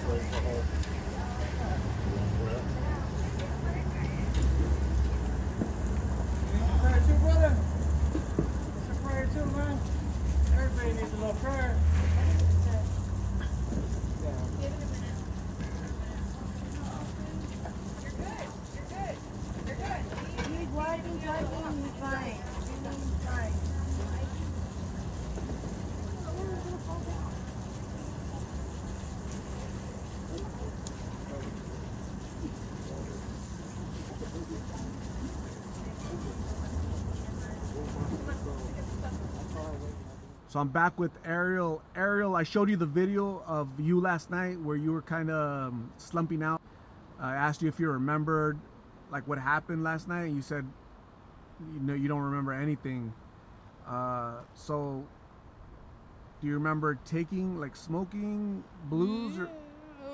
Prayer too, brother. It's a prayer too, man. Everybody needs a little prayer. Give it a minute. You're good. You're good. He's wiping, he's fine. He's fine. So I'm back with Ariel. Ariel, I showed you the video of you last night where you were kind of slumping out. I asked you if you remembered like what happened last night, and you said you don't remember anything. So do you remember taking like smoking blues? Yeah, Or it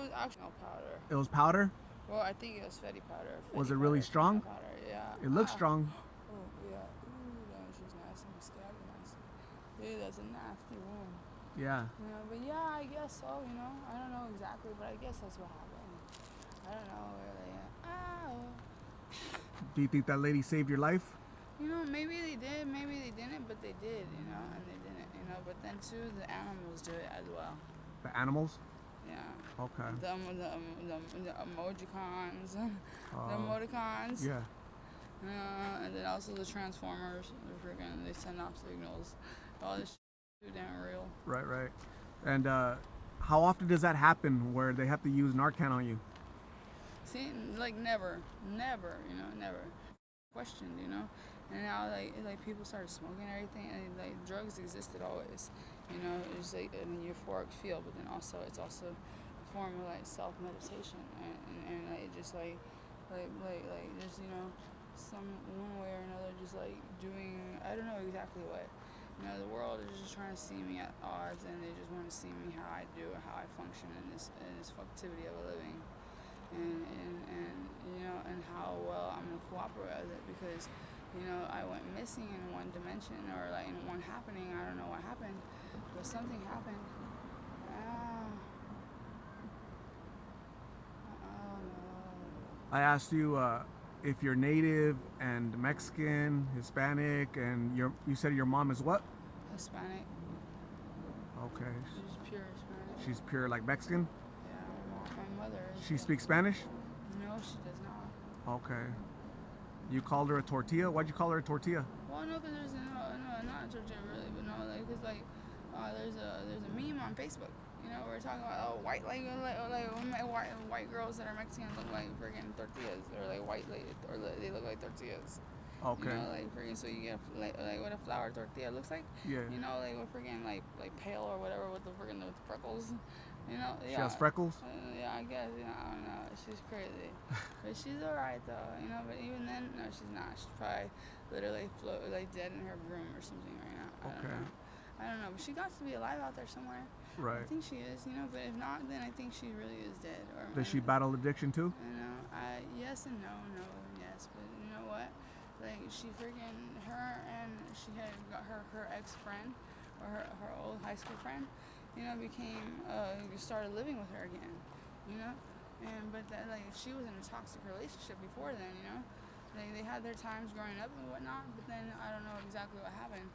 was actually powder. it was powder? Well, I think it was Fetty powder. Was it really strong? Powder, yeah. It looks strong. Oh yeah. Ooh, damn, she's nasty. My scab is nasty. Dude, that's a nasty wound. Yeah. You know, but yeah, I guess so. You know, I don't know exactly, but I guess that's what happened. I don't know really. Do you think that lady saved your life? You know, maybe they did, maybe they didn't, but they did. You know, and they didn't. You know, but then too, the animals do it as well. The animals? Yeah. Okay. The emojicons, the emoticons. Yeah. And then also the transformers. They send off signals. All this shit is too damn real. Right. And how often does that happen where they have to use Narcan on you? See, like never, you know, never questioned, you know. And now like people started smoking and everything, and like drugs existed always, you know. It's like in a euphoric feel, but then also it's also a form of like self-meditation, and like just like just, you know, some one way or another, just like doing, I don't know exactly what. You know, the world is just trying to see me at odds, and they just want to see me how I do, how I function in this fucktivity of a living. And you know, and how well I'm gonna cooperate with it, because, you know, I went missing in one dimension, or like in one happening. I don't know what happened, but something happened. I asked you if you're Native and Mexican, Hispanic, and you said your mom is what? Hispanic. Okay. She's pure Hispanic. She's pure like Mexican? Yeah, my mother is. She speaks Spanish? No, she does not. Okay. You called her a tortilla? Why'd you call her a tortilla? Well, no, because there's not a tortilla really, but no, like, cause like, there's a meme on Facebook. You know, we're talking about white girls that are Mexican look like freaking tortillas, or like they look like tortillas. Okay. You know, like freaking, so you get like what a flour tortilla looks like. Yeah. You know, like what freaking like pale or whatever with the freaking with the freckles. You know. Yeah. She has freckles? Yeah, I guess. You know, I don't know. She's crazy, but she's alright though. You know, but even then, no, she's not. She's probably literally like dead in her room or something right now. I don't know, but she got to be alive out there somewhere. Right. I think she is, you know, but if not, then I think she really is dead. Or Does she battle addiction too? You know, yes and no, yes, but you know what? Like, she freaking, she had got her ex-friend, or her old high school friend, you know, started living with her again, you know? But that, like, she was in a toxic relationship before then, you know? Like, they had their times growing up and whatnot, but then I don't know exactly what happened.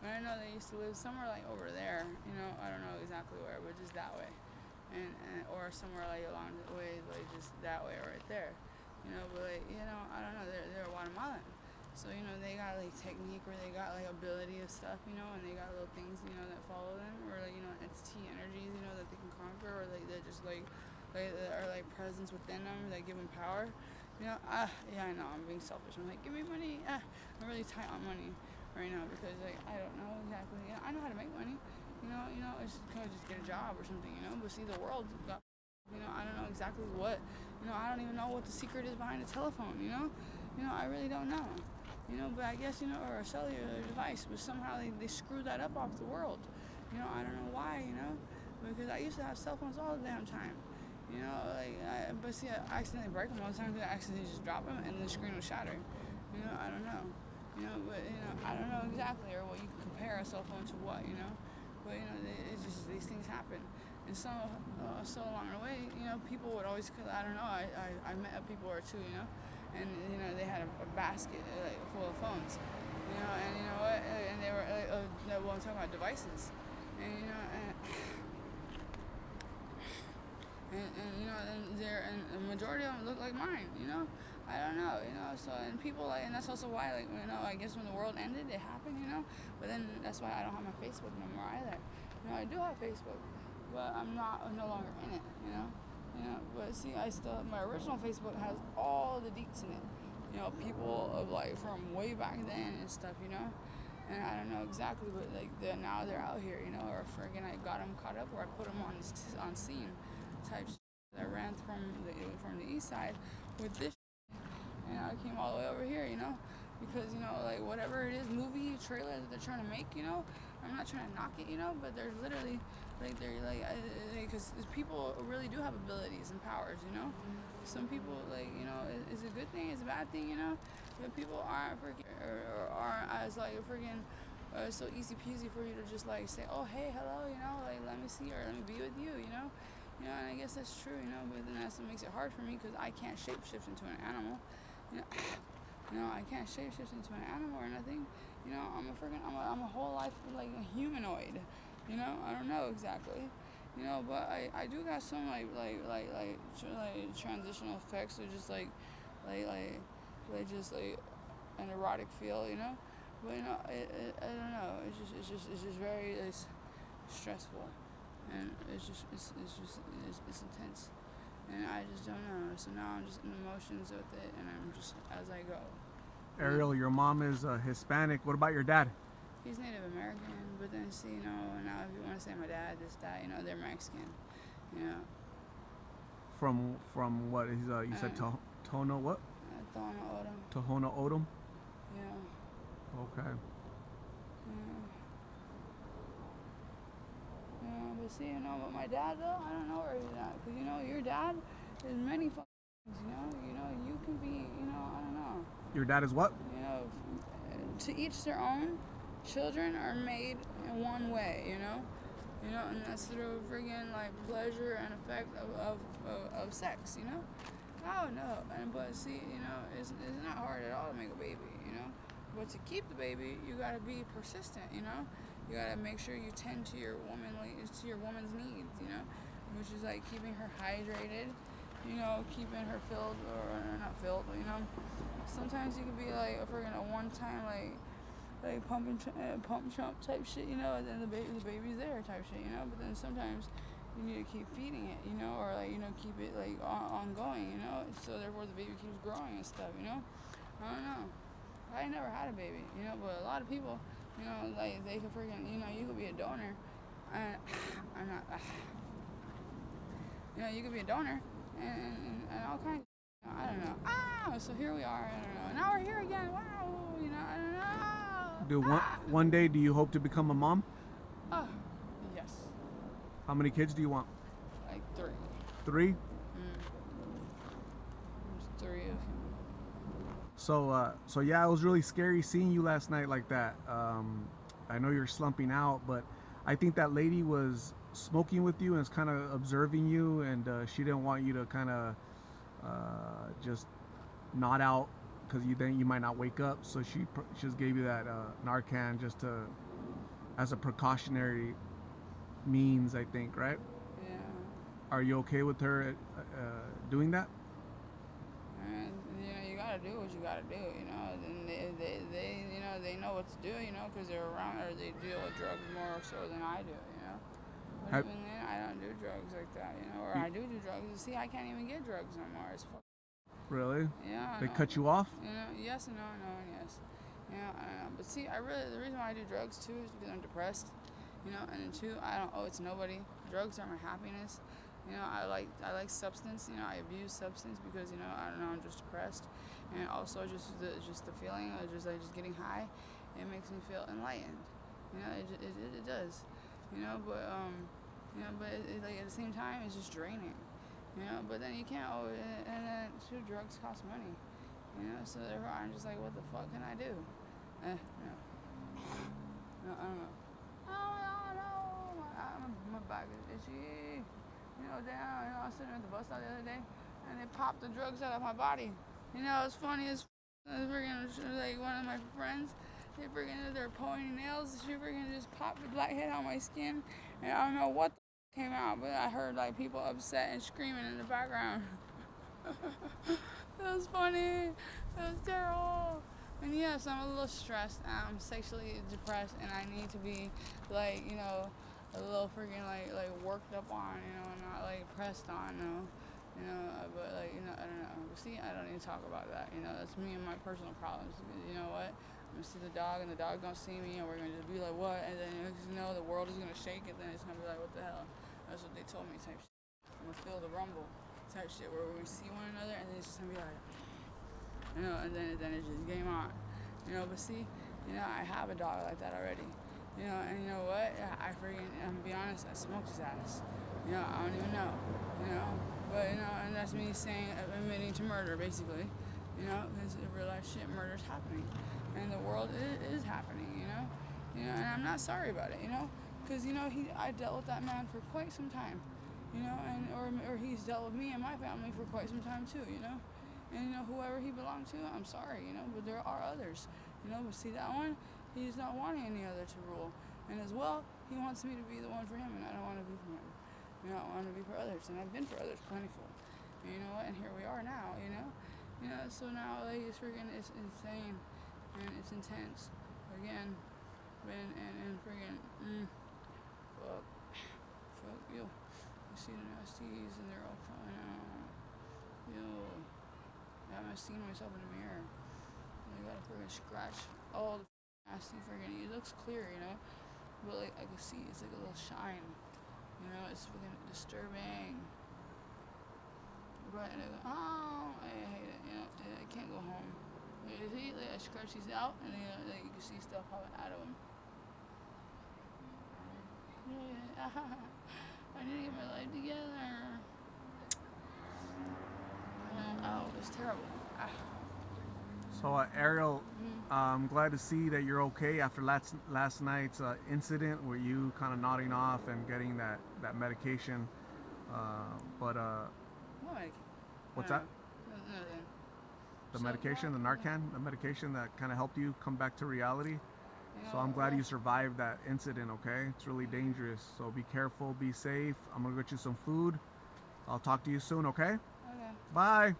But I know they used to live somewhere like over there, you know, I don't know exactly where, but just that way. And or somewhere like along the way, like just that way or right there. You know, but like, you know, I don't know, they're Guatemalan. So, you know, they got like technique, or they got like ability of stuff, you know, and they got little things, you know, that follow them, or like, you know, entity energies, you know, that they can conquer, or like they're just like are like presence within them that give them power. You know, yeah, I know, I'm being selfish. I'm like, give me money. I'm really tight on money right now, because like I don't know exactly. You know, I know how to make money. You know, it's just kind of just get a job or something. You know, but see, the world got. You know, I don't know exactly what. You know, I don't even know what the secret is behind the telephone. You know, I really don't know. You know, but I guess, you know, or a cellular device, but somehow they screwed that up off the world. You know, I don't know why. You know, because I used to have cell phones all the damn time. You know, like, but see, I accidentally break them all the time, because I accidentally just drop them and the screen will shatter. You know, I don't know. You know, but, you know, I don't know exactly, or what you can compare a cell phone to what, you know. But, you know, it's just, these things happen. so along the way, you know, people would always, I don't know, I met people or two, you know, and you know they had a basket like full of phones, you know, and you know what, and they were well, I'm talking about devices, and you know, and you know, and the majority of them look like mine, you know. I don't know, you know. So and people like, and that's also why, like, you know, I guess when the world ended, it happened, you know. But then that's why I don't have my Facebook no more either. You know, I do have Facebook, but I'm no longer in it, you know. You know, but see, my original Facebook has all the deets in it. You know, people of like from way back then and stuff, you know. And I don't know exactly, but like now they're out here, you know, or friggin' I got them caught up, or I put them on scene type shit that ran from the east side with this. And I came all the way over here, you know, because, you know, like, whatever it is, movie, trailer that they're trying to make, you know, I'm not trying to knock it, you know, but they're literally, like, because people really do have abilities and powers, you know. Some people, like, you know, it's a good thing, it's a bad thing, you know, but people aren't freaking, or aren't as, like, freaking, so easy peasy for you to just, like, say, oh, hey, hello, you know, like, let me see, or let me be with you, you know. You know, and I guess that's true, you know, but then that's what makes it hard for me, because I can't shapeshift into an animal. You know, I can't shapeshift into an animal or nothing. You know, I'm a whole life like a humanoid. You know, I don't know exactly. You know, but I do got some like transitional effects, or just like just like an erotic feel. You know, but you know, I don't know. It's just very stressful, and it's intense. And I just don't know. So now I'm just in emotions with it, and I'm just as I go. Ariel, your mom is Hispanic. What about your dad? He's Native American, but then see, you know, now if you want to say my dad, you know, they're Mexican. You know. From what? He's you said Tohono what? Tohono O'odham. Tohono O'odham. Yeah. Okay. But see, you know, but my dad though, I don't know where he's at, because you know, your dad is many things, you know, you can be, you know, I don't know. Your dad is what? You know, to each their own. Children are made in one way, you know, and that's through friggin' like pleasure and effect of sex, you know. Oh no, but see, you know, it's not hard at all to make a baby, you know. But to keep the baby, you gotta be persistent, you know. You gotta make sure you tend to your woman's needs, you know, which is like keeping her hydrated, you know, keeping her filled, or not filled, but you know, sometimes you can be like a one-time like pump chump type shit, you know, and then the baby's there type shit, you know. But then sometimes you need to keep feeding it, you know, or like, you know, keep it like ongoing, you know, so therefore the baby keeps growing and stuff, you know. I don't know. I never had a baby, you know, but a lot of people, you know, like they could you know, you could be a donor. I'm not. You know, you could be a donor and all kinds. You know, I don't know. So here we are. I don't know. Now we're here again. Wow. You know, I don't know. One day, do you hope to become a mom? Yes. How many kids do you want? Like 3. 3? There's 3 of him. So yeah, it was really scary seeing you last night like that. I know you're slumping out, but I think that lady was smoking with you and is kind of observing you, and she didn't want you to kind of just nod out, because then you might not wake up. So she just gave you that Narcan just as a precautionary means, I think, right? Yeah. Are you okay with her doing that? And you know, you gotta do what you gotta do, you know. And they you know, they know what to do, you know, because they're around, or they deal with drugs more so than I do, you know. But even then, I don't do drugs like that, you know. Or I do drugs. You see, I can't even get drugs no more. It's Really? Yeah. They cut you off? You know, yes and no, and yes. You know, but see, the reason why I do drugs too is because I'm depressed. You know, and then 2, I don't owe it to nobody. Drugs are my happiness. You know, I like substance. You know, I abuse substance because, you know, I don't know, I'm just depressed, and also just the feeling of just getting high, it makes me feel enlightened. You know, it does. You know, but like at the same time, it's just draining. You know, but then you can't owe it, and then drugs cost money. You know, so therefore I'm just like, what the fuck can I do? No, I don't know. Oh no, my back is itchy. down. I was sitting at the bus stop the other day, and they popped the drugs out of my body. It's funny as freaking like one of my friends. They freaking they're pointing nails. She freaking just popped the blackhead on my skin, and I don't know what the came out, but I heard like people upset and screaming in the background. That was funny. That was terrible. And yes, I'm a little stressed. I'm sexually depressed, and I need to be like, a little freaking like worked up on, and not like pressed on, but like, I don't know. See, I don't even talk about that. That's me and my personal problems. You know what? I'm gonna see the dog, and the dog don't see me, and we're gonna just be like, what? And then the world is gonna shake, and then it's gonna be like, what the hell? That's what they told me, type shit. I'm gonna feel the rumble, type shit, where we see one another, and then it's just gonna be like, and then it's just game on. But see, I have a dog like that already. And you know what? I'm gonna be honest, I smoked his ass. I don't even know. But and that's me saying, admitting to murder, basically. Because real life shit, murder's happening, and the world is happening. And I'm not sorry about it. Because I dealt with that man for quite some time. And or he's dealt with me and my family for quite some time too. And whoever he belonged to, I'm sorry. But there are others. But see that one, he's not wanting any other to rule. And as well, he wants me to be the one for him, and I don't want to be for him. I want to be for others, and I've been for others plentiful. And you know what? And here we are now. So now like it's insane, and it's intense. Again, and friggin' fuck you. You see the nasties, and they're all coming out. I haven't seen myself in the mirror. I gotta friggin' scratch all the nasty friggin'. It looks clear, but like I can see it's like a little shine. It's freaking disturbing. But I hate it. I can't go home. You see, like I scratch these out, and like you can see stuff coming out of them. Yeah, I need to get my life together. Oh, it's terrible. So Ariel, I'm glad to see that you're okay after last night's incident where you kind of nodding off and getting that medication. What medication? What's that? Nothing. The medication, the Narcan, the medication that kind of helped you come back to reality. So I'm glad you survived that incident, okay? It's really dangerous. So be careful, be safe. I'm gonna get you some food. I'll talk to you soon, okay? Okay. Bye.